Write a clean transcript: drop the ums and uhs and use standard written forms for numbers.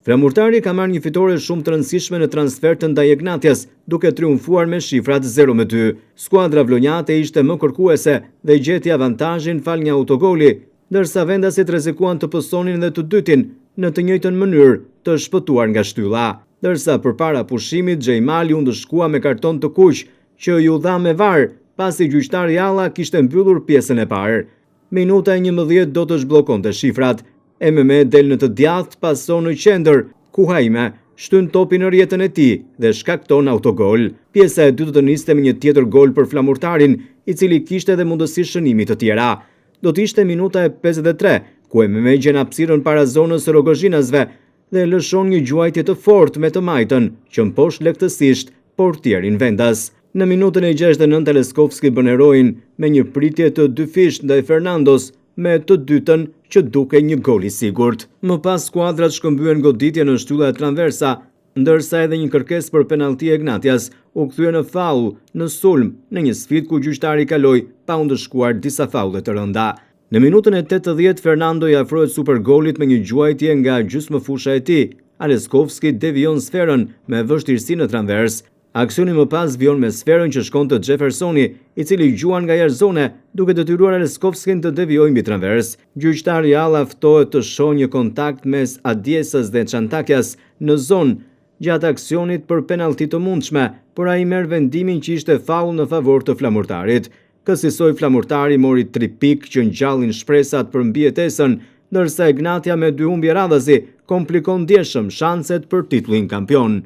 Flamurtari ka marrë një fitore shumë të rëndësishme në transfertën ndaj Ignatias, duke triumfuar me shifrat 0-2. Skuadra vlonjate ishte më kërkuese dhe gjeti avantazhin fal një autogoli, ndërsa vendasit rrezikuan të pësonin dhe të dytin në të njëjtën mënyrë të shpëtuar nga shtylla. Ndërsa përpara pushimit Xhejmali u ndëshkua me karton të kuq që ju dha me VAR, pasi gjyqtari Alla kishte mbyllur pjesën e parë. Minuta e 11 do të zhbllokonte shifrat. Mehmet del në të djathtë pason në qendër, ku Haime shtyn topin në rjetën e tij dhe shkakton autogol. Pjesa e dytë do të niste me një tjetër gol për flamurtarin, i cili kishte edhe mundësi shënimi të tjera. Do të ishte minuta e 53, ku Mehmet gjen hapësirën para zonës së Rogozhinasve dhe lëshon një gjuajtje të fortë me të majtën, që mposh lehtësisht portierin vendas. Në minutën e 69 Leskovski bën heroin me një pritje të dyfisht ndaj Fernandos, me të dytën që duke një gol i sigurt. Më pas skuadrat shkëmbyen goditje në shtylla e transversa, ndërsa edhe një kërkesë për penallti e Ignatias u kthye në faull në sulm në një sfidë ku gjyqtari kaloi pa u ndëshkuar disa faulle të rënda. Në minutën e 80 Fernando i afrohet supergolit me një gjuajtje nga gjysmëfusha e tij. Leskovski devijon sferën me vështirësi në transvers. Aksioni më pas vijon me sferën që shkon të Jeffersoni, i cili gjuan nga jashtë zone, duke detyruar Leskovskin të devijojë mbi transvers. Gjyqtari Alla ftohet të shohë një kontakt mes Adiesës dhe Çantakias në zonë gjatë aksionit për penallti të mundshme, por ai merr vendimin që ishte faull në favor të flamurtarit. Kësaj flamurtari mori 3 pikë që ngjallin shpresat për mbijetesën, ndërsa Ignatia me 2 humbje radhazi komplikon ndjeshëm shanset për titullin kampion.